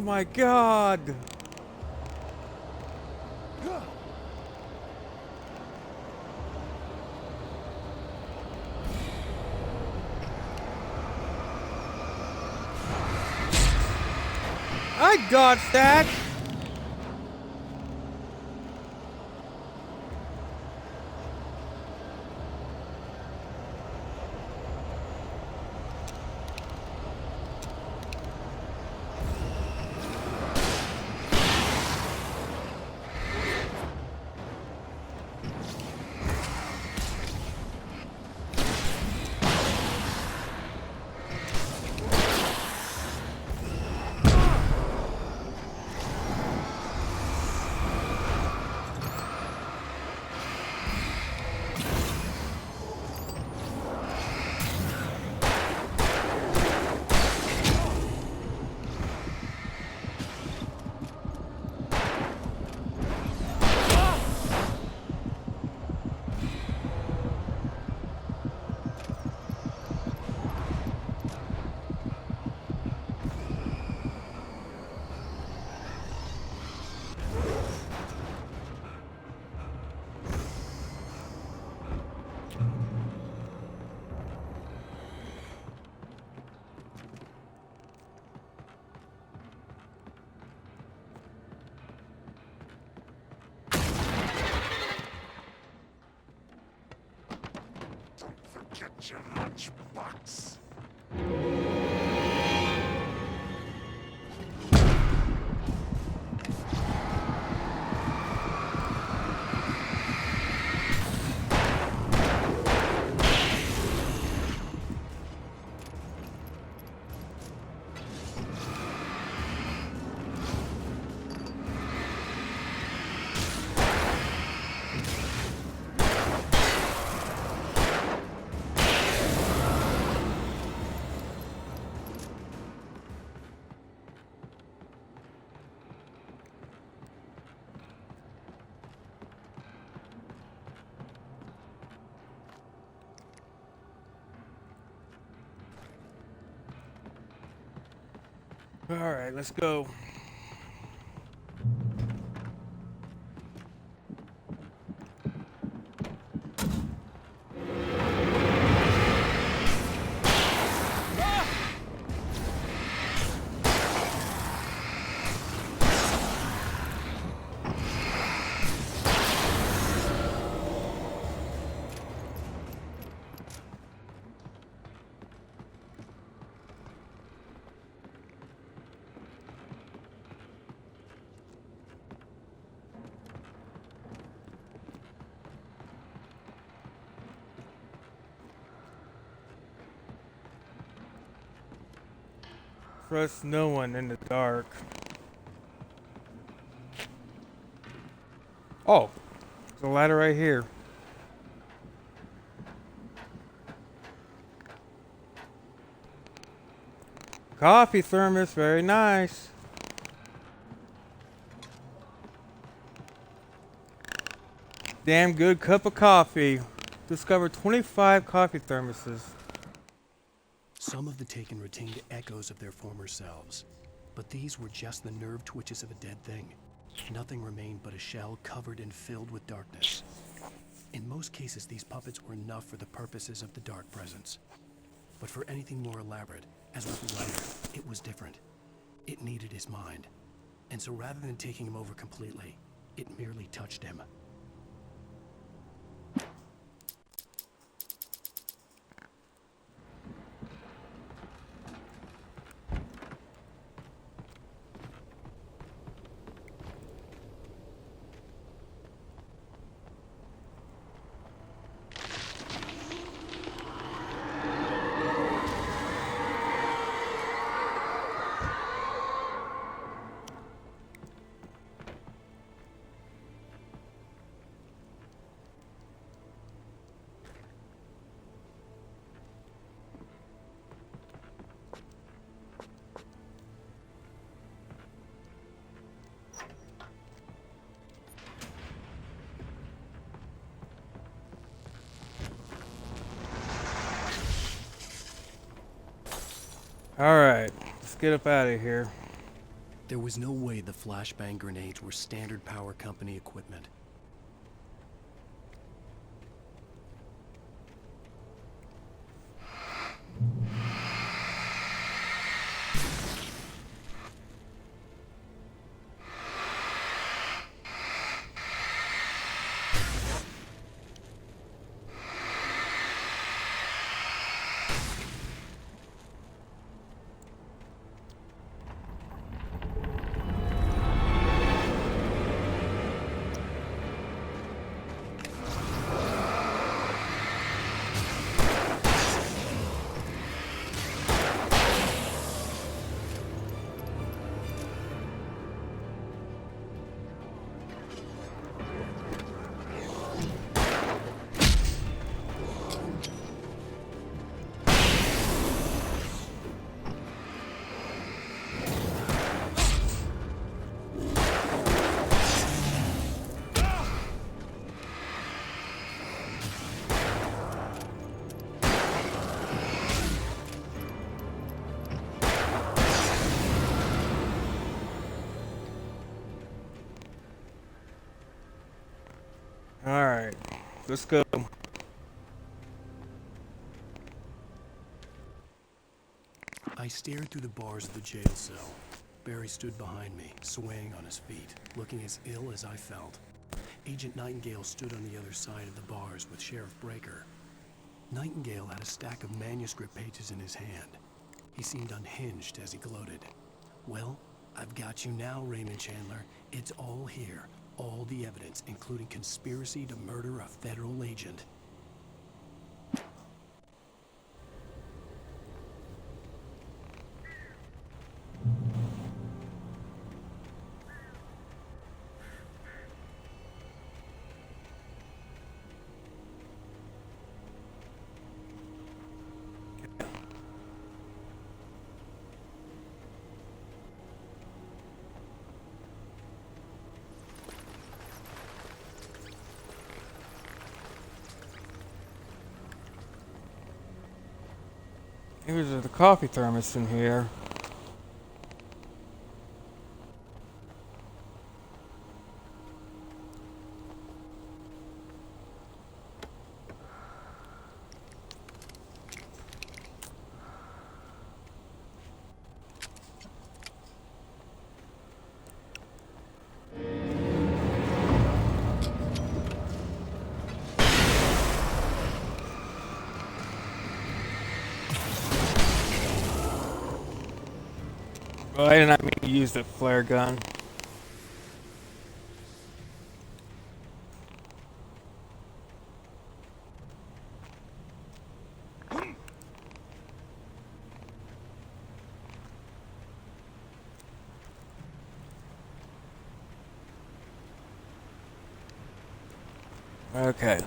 my god! I dodged that! Get your lunchbox. Alright, let's go. Trust no one in the dark. Oh, there's a ladder right here. Coffee thermos, very nice. Damn good cup of coffee. Discovered 25 coffee thermoses. Some of the Taken retained echoes of their former selves, but these were just the nerve twitches of a dead thing. Nothing remained but a shell covered and filled with darkness. In most cases, these puppets were enough for the purposes of the Dark Presence. But for anything more elaborate, as with the writer, it was different. It needed his mind. And so rather than taking him over completely, it merely touched him. Alright, let's get up out of here. There was no way the flashbang grenades were standard power company equipment. Alright, let's go. I stared through the bars of the jail cell. Barry stood behind me, swaying on his feet, looking as ill as I felt. Agent Nightingale stood on the other side of the bars with Sheriff Breaker. Nightingale had a stack of manuscript pages in his hand. He seemed unhinged as he gloated. "Well, I've got you now, Raymond Chandler. It's all here. All the evidence, including conspiracy to murder a federal agent." Here's the coffee thermos in here. Oh, I did not mean to use the flare gun. Okay.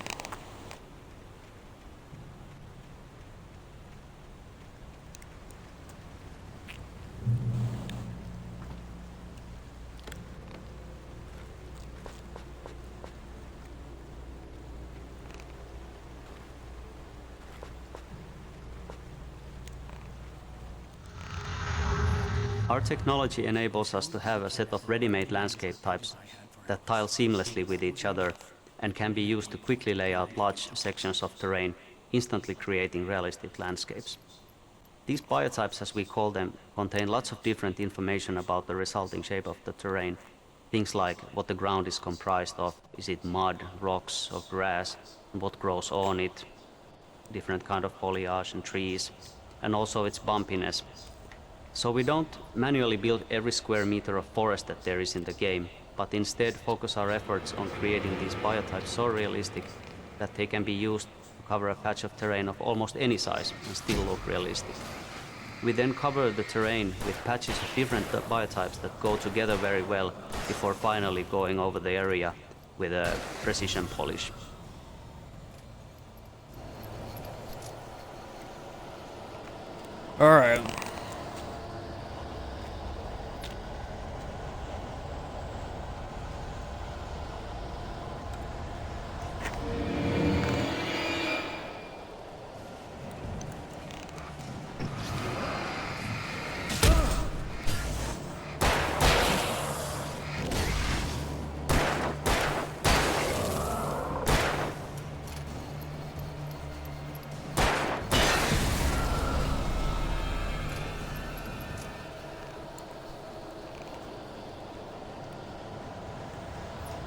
Our technology enables us to have a set of ready-made landscape types that tile seamlessly with each other and can be used to quickly lay out large sections of terrain, instantly creating realistic landscapes. These biotypes, as we call them, contain lots of different information about the resulting shape of the terrain. Things like what the ground is comprised of, is it mud, rocks, or grass, and what grows on it, different kind of foliage and trees, and also its bumpiness. So we don't manually build every square meter of forest that there is in the game, but instead focus our efforts on creating these biotypes so realistic that they can be used to cover a patch of terrain of almost any size and still look realistic. We then cover the terrain with patches of different biotypes that go together very well before finally going over the area with a precision polish. All right.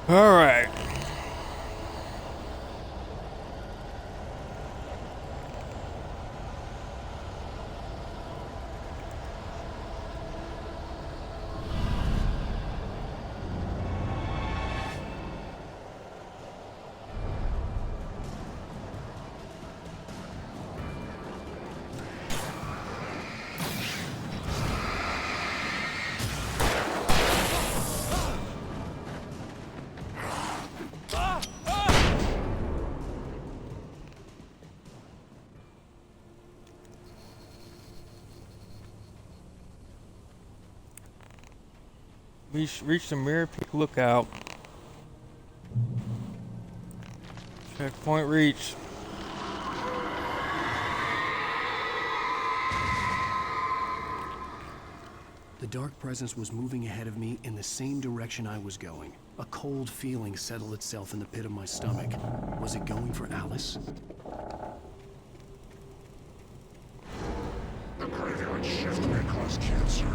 Alright. Reach the Mirror Peak Lookout. Checkpoint reached. The dark presence was moving ahead of me in the same direction I was going. A cold feeling settled itself in the pit of my stomach. Was it going for Alice? The graveyard shift may cause cancer.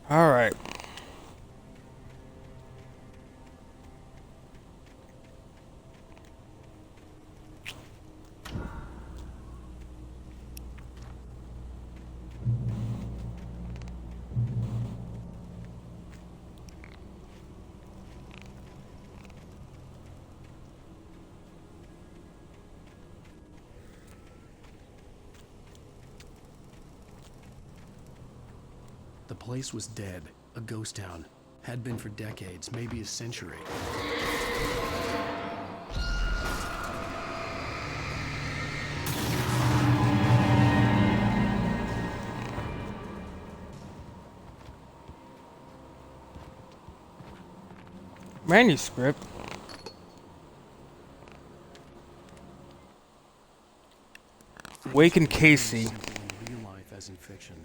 Alright. The place was dead, a ghost town. Had been for decades, maybe a century. Manuscript. Waken Casey. Simple in real life as in fiction.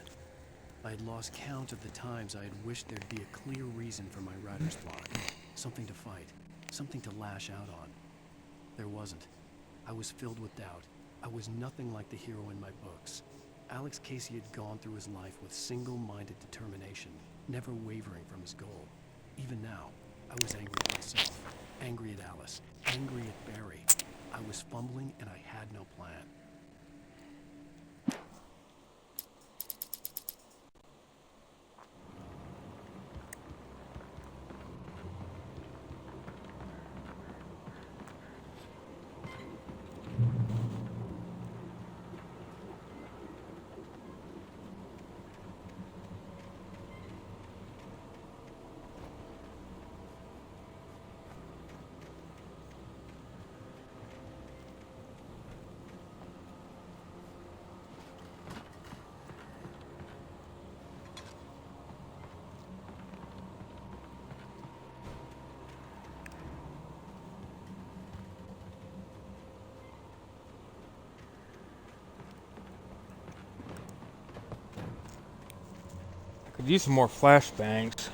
I had lost count of the times I had wished there'd be a clear reason for my writer's block. Something to fight, something to lash out on. There wasn't. I was filled with doubt. I was nothing like the hero in my books. Alex Casey had gone through his life with single-minded determination, never wavering from his goal. Even now, I was angry at myself, angry at Alice, angry at Barry. I was fumbling and I had no plan. Could use some more flashbangs.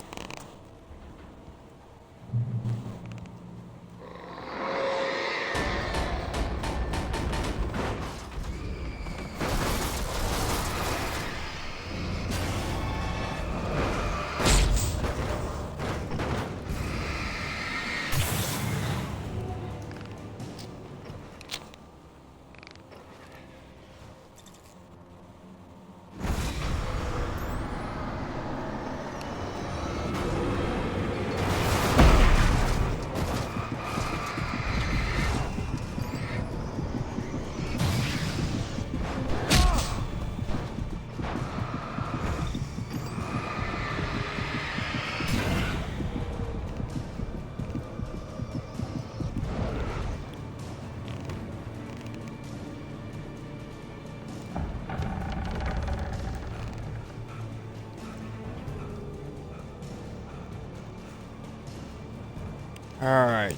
Alright.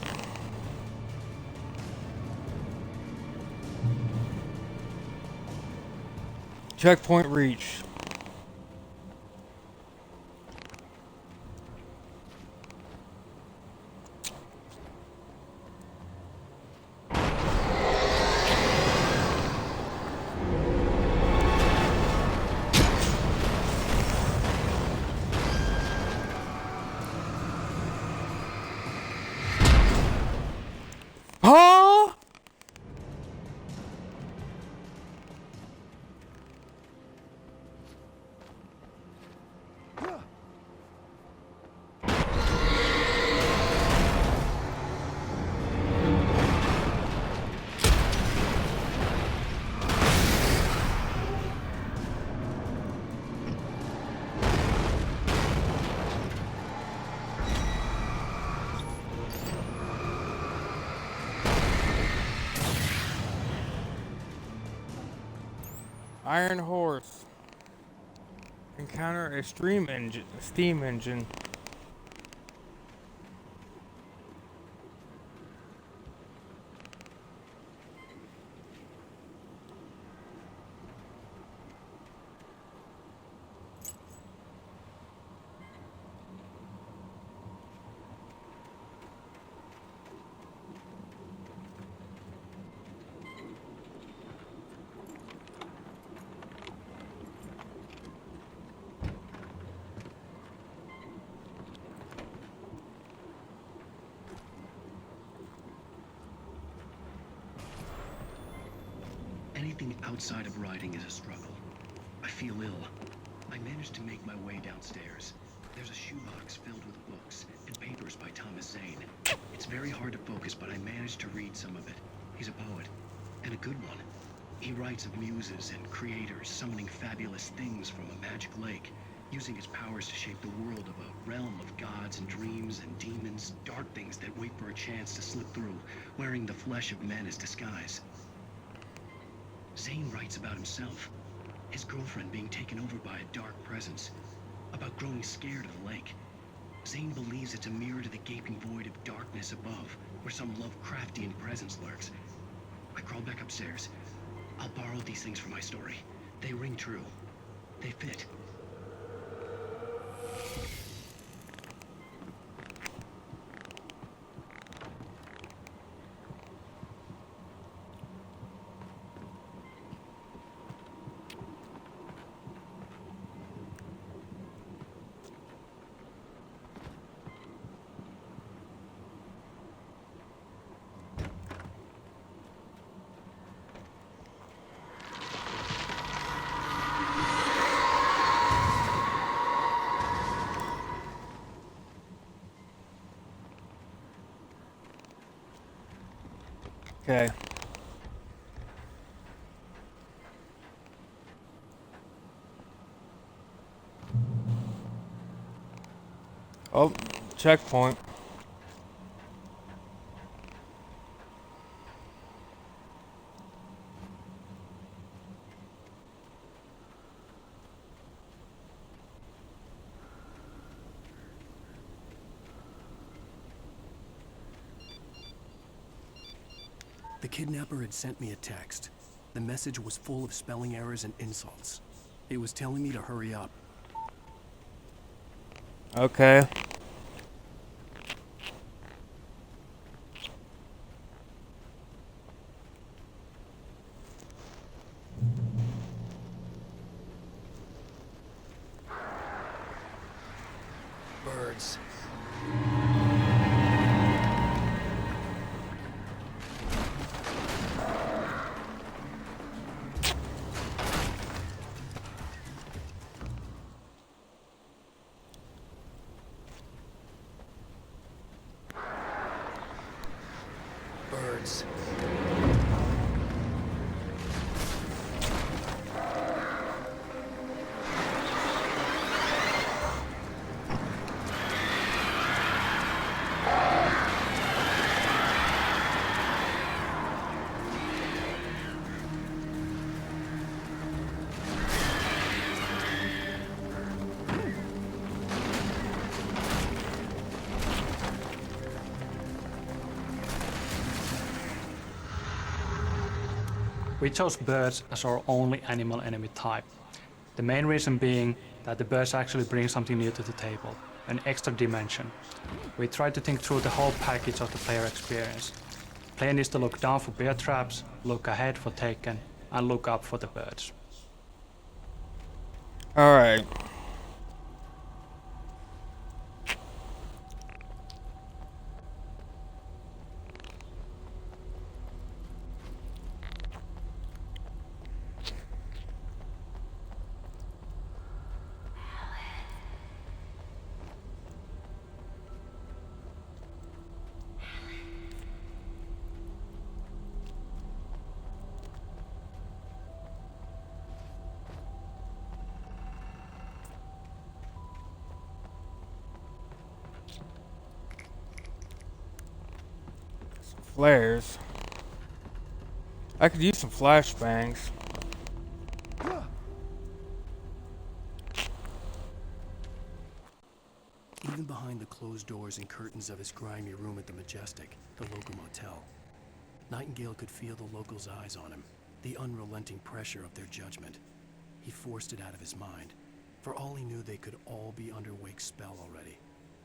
Checkpoint reached. Huh? Iron Horse. Encounter a steam engine. Anything outside of riding is a struggle. I feel ill. I managed to make my way downstairs. There's a shoebox filled with books and papers by Thomas Zane. It's very hard to focus, but I managed to read some of it. He's a poet, and a good one. He writes of muses and creators summoning fabulous things from a magic lake, using his powers to shape the world of a realm of gods and dreams and demons, dark things that wait for a chance to slip through, wearing the flesh of men as disguise. Zane writes about himself, his girlfriend being taken over by a dark presence, about growing scared of the lake. Zane believes it's a mirror to the gaping void of darkness above, where some Lovecraftian presence lurks. I crawled back upstairs. I'll borrow these things for my story. They ring true. They fit. Okay. Oh, checkpoint. The kidnapper had sent me a text. The message was full of spelling errors and insults. It was telling me to hurry up. Okay. Birds. Birds. We chose birds as our only animal enemy type. The main reason being that the birds actually bring something new to the table, an extra dimension. We tried to think through the whole package of the player experience. Player needs to look down for bear traps, look ahead for taken, and look up for the birds. Alright. Flares. I could use some flashbangs. Even behind the closed doors and curtains of his grimy room at the Majestic, the local motel, Nightingale could feel the locals' eyes on him, the unrelenting pressure of their judgment. He forced it out of his mind. For all he knew, they could all be under Wake's spell already.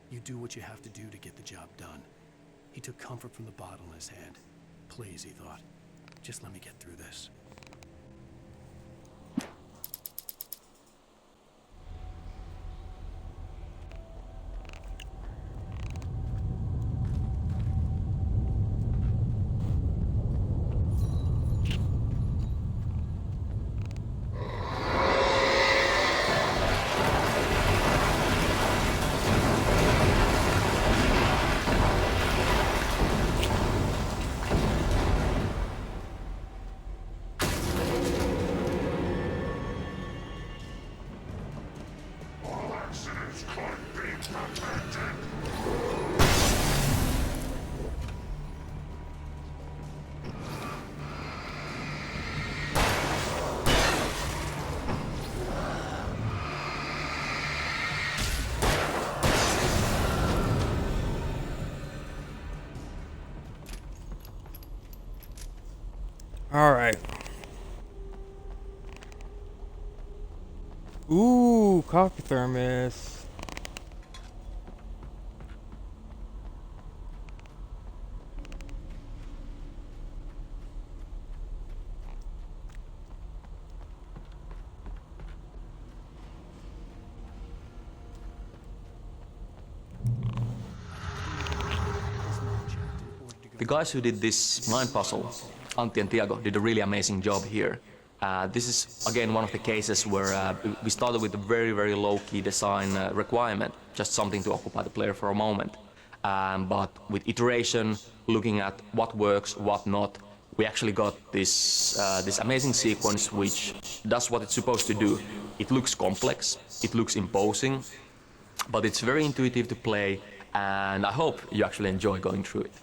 You do what you have to do to get the job done. He took comfort from the bottle in his hand. Please, he thought, just let me get through this. All accidents could be prevented. Alright. Ooh, coffee thermos. The guys who did this blind puzzle, Antti and Tiago, did a really amazing job here. This is again one of the cases where we started with a very low-key design requirement, just something to occupy the player for a moment. But with iteration, looking at what works, what not, we actually got this amazing sequence which does what it's supposed to do. It looks complex, it looks imposing, but it's very intuitive to play, and I hope you actually enjoy going through it.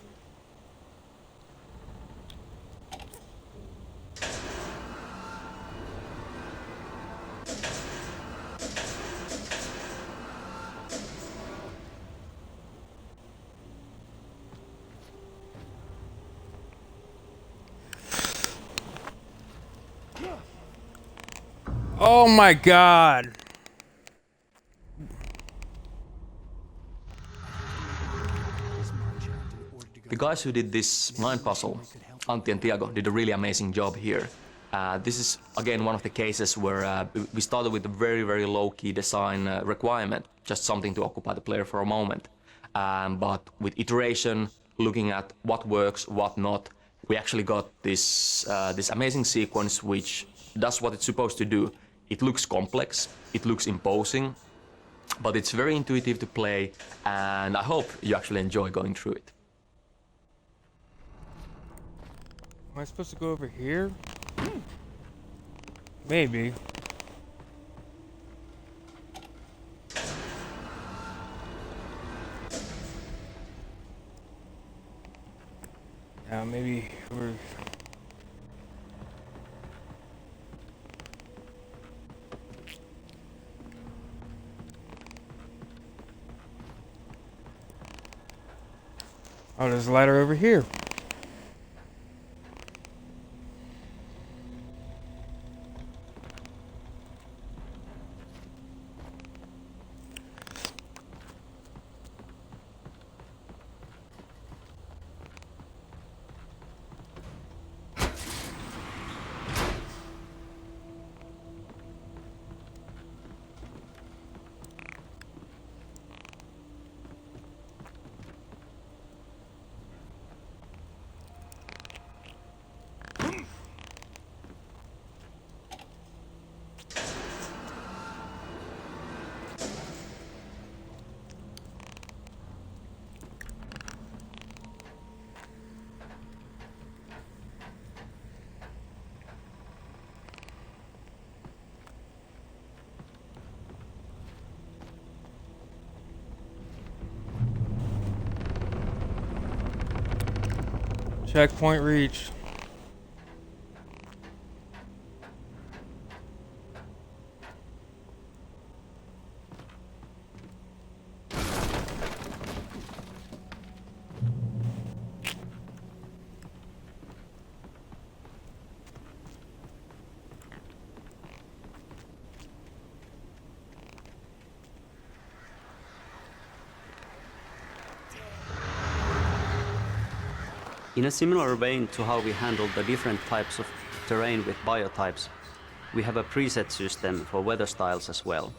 Oh my god. The guys who did this blind puzzle, Antti and Tiago, did a really amazing job here. This is again one of the cases where we started with a very low-key design requirement, just something to occupy the player for a moment. But with iteration, looking at what works, what not, we actually got this amazing sequence which does what it's supposed to do. It looks complex, it looks imposing, but it's very intuitive to play, and I hope you actually enjoy going through it. Am I supposed to go over here? Maybe. Maybe we're... Oh, there's a ladder over here. Checkpoint reached. In a similar vein to how we handle the different types of terrain with biotypes, we have a preset system for weather styles as well.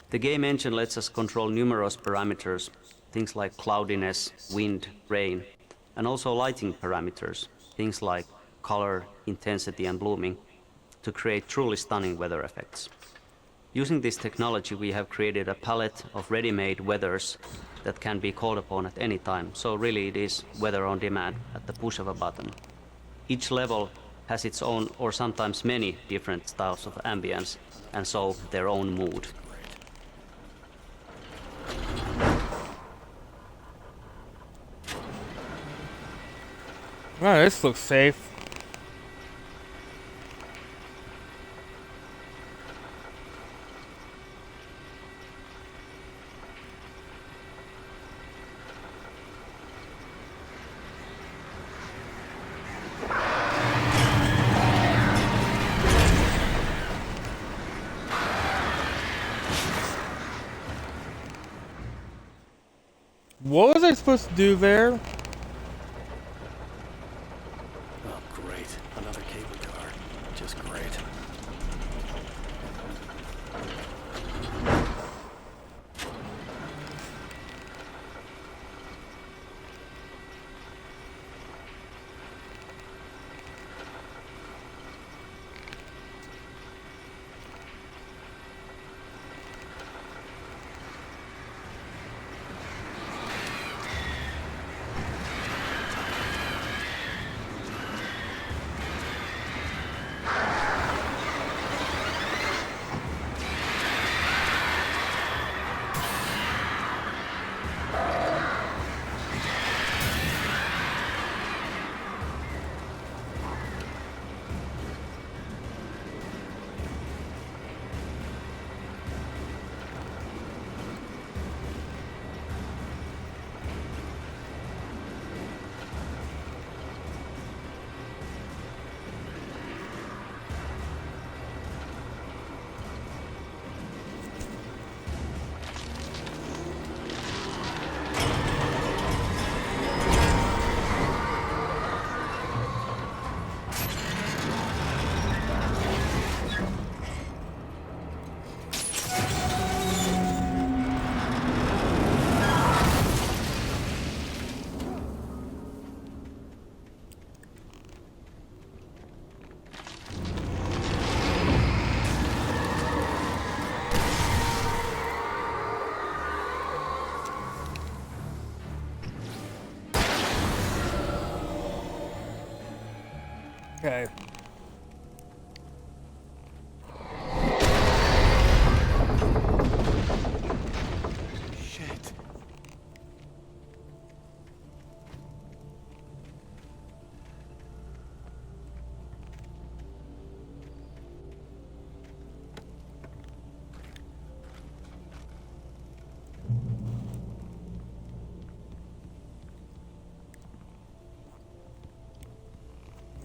The game engine lets us control numerous parameters, things like cloudiness, wind, rain, and also lighting parameters, things like color, intensity, and blooming, to create truly stunning weather effects. Using this technology, we have created a palette of ready-made weathers that can be called upon at any time, so really it is weather on demand at the push of a button. Each level has its own, or sometimes many, different styles of ambience, and so their own mood. Wow, this looks safe. What was I supposed to do there? Oh, great. Another cable car. Just great. Okay. Shit.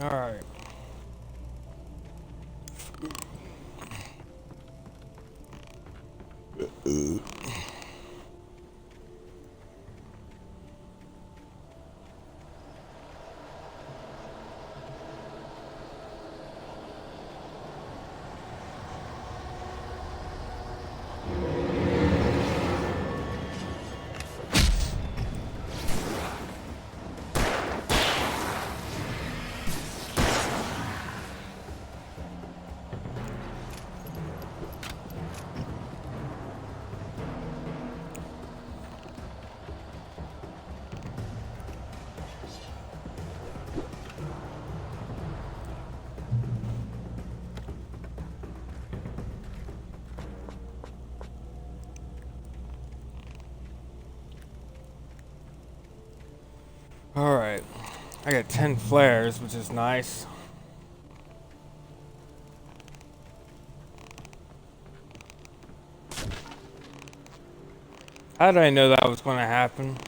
All right. All right. I got 10 flares, which is nice. How did I know that was going to happen?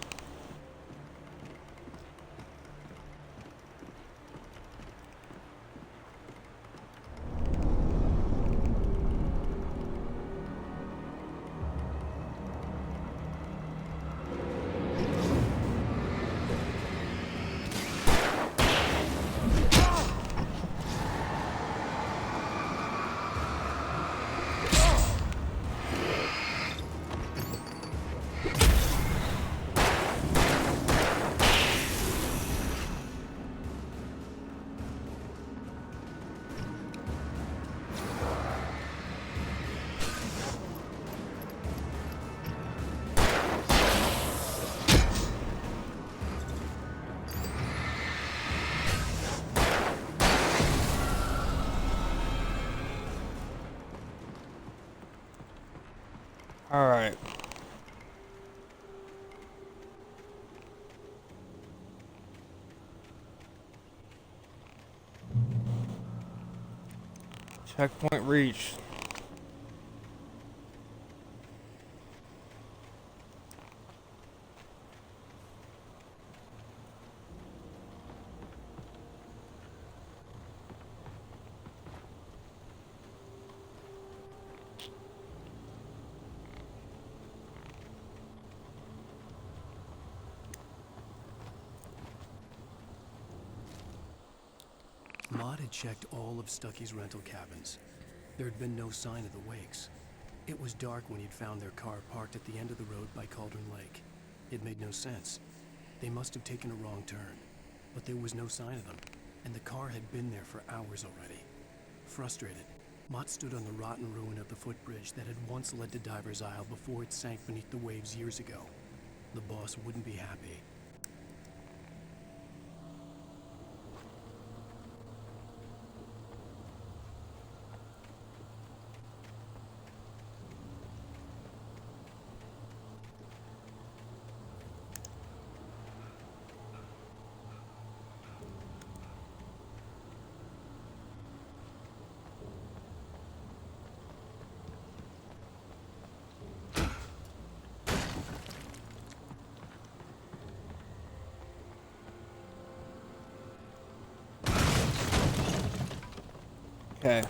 Alright. Checkpoint reached. Maud had checked all of Stucky's rental cabins. There had been no sign of the wakes. It was dark when he'd found their car parked at the end of the road by Cauldron Lake. It made no sense. They must have taken a wrong turn, but there was no sign of them, and the car had been there for hours already. Frustrated, Mott stood on the rotten ruin of the footbridge that had once led to Diver's Isle before it sank beneath the waves years ago. The boss wouldn't be happy. Okay.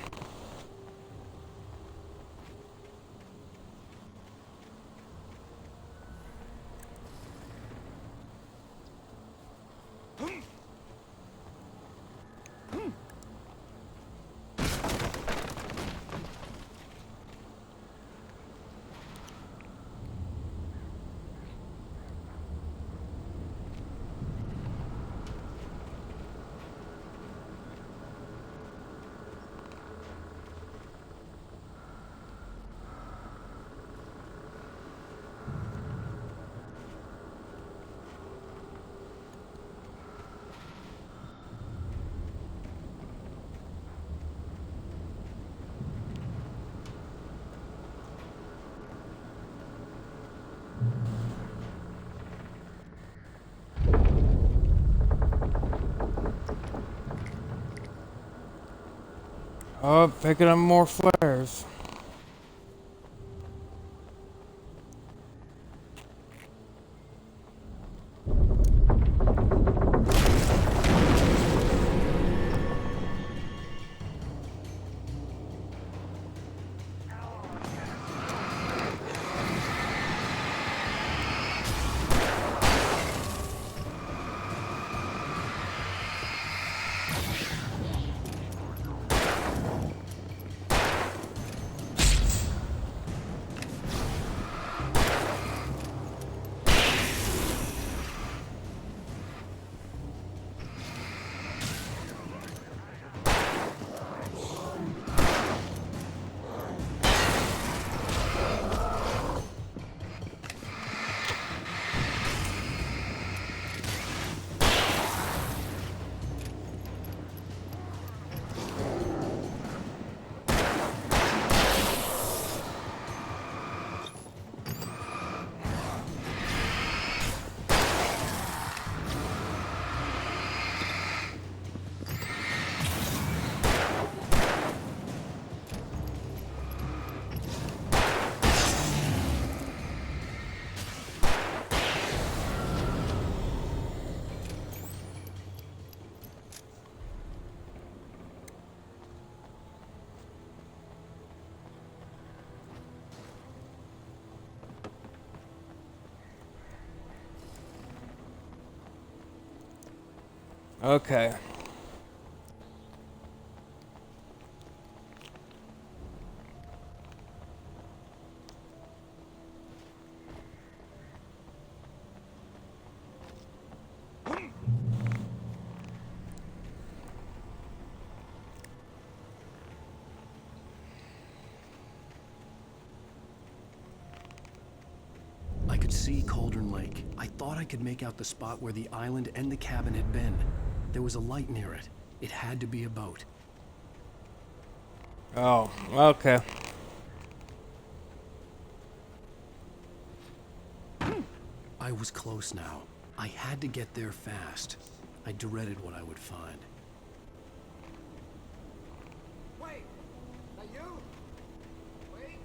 Oh, picking up more flares. Okay. I could see Cauldron Lake. I thought I could make out the spot where the island and the cabin had been. There was a light near it. It had to be a boat. Oh, okay. I was close now. I had to get there fast. I dreaded what I would find. Wait! That you? Wait!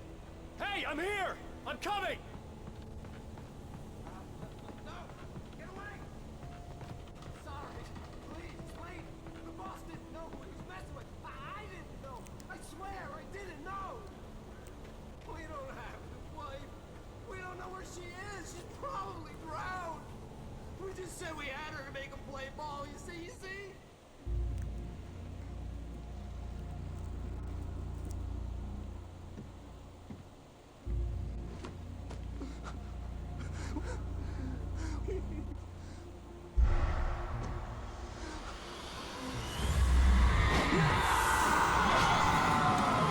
Hey, I'm here! I'm coming! No! Get away! Sorry. Please, wait! The boss didn't know who he was messing with. I didn't know. I swear, I didn't know. We don't have his wife. We don't know where she is. She's probably drowned. We just said we had her to make him play ball. You see? You see?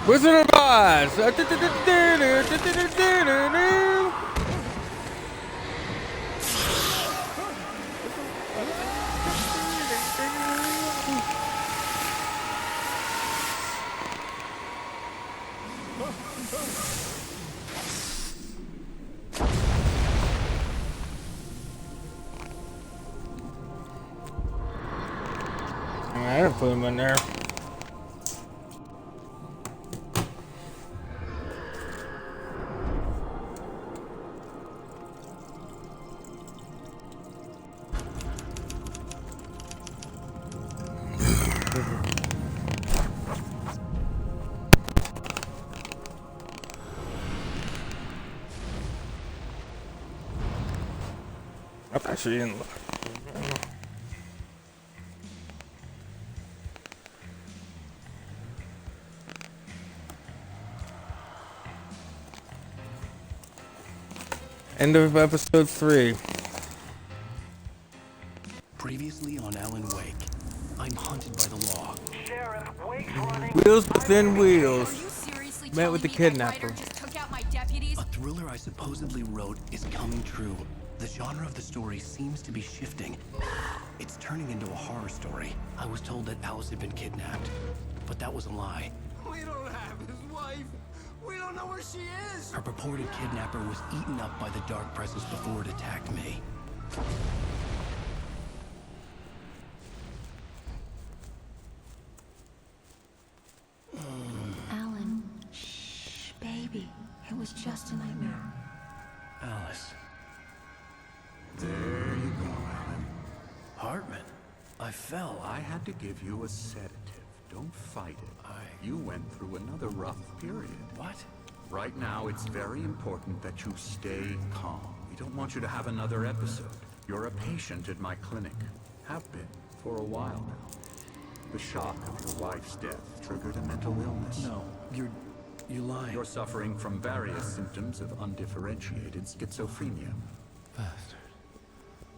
Wizard of Oz! I didn't put him in there. Okay, she didn't look. End of episode 3. Previously on Alan Wake, I'm hunted by the law. Sheriff, Wake's running. Wheels within Are wheels. you seriously Met telling with the me kidnapper. that Ryder just took out my deputies? A thriller I supposedly wrote is coming true. The genre of the story seems to be shifting. It's turning into a horror story. I was told that Alice had been kidnapped, but that was a lie. We don't have his wife. We don't know where she is. Her purported kidnapper was eaten up by the dark presence before it attacked me. Alan, shh, baby. It was just a nightmare. Alice. There you go, Alan. Hartman. I fell. I had to give you a sedative. Don't fight it. You went through another rough period. What? Right now, it's very important that you stay calm. We don't want you to have another episode. You're a patient at my clinic. Have been for a while now. The shock of your wife's death triggered a mental illness. No, you're lying. You're suffering from various symptoms of undifferentiated schizophrenia.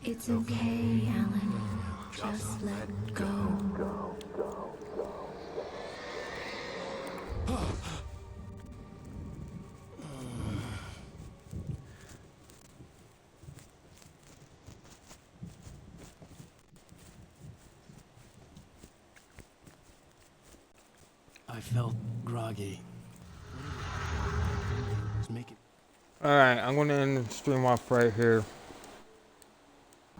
It's okay, Alan. Just let go. I felt groggy. It was making... Alright, I'm gonna end the stream off right here.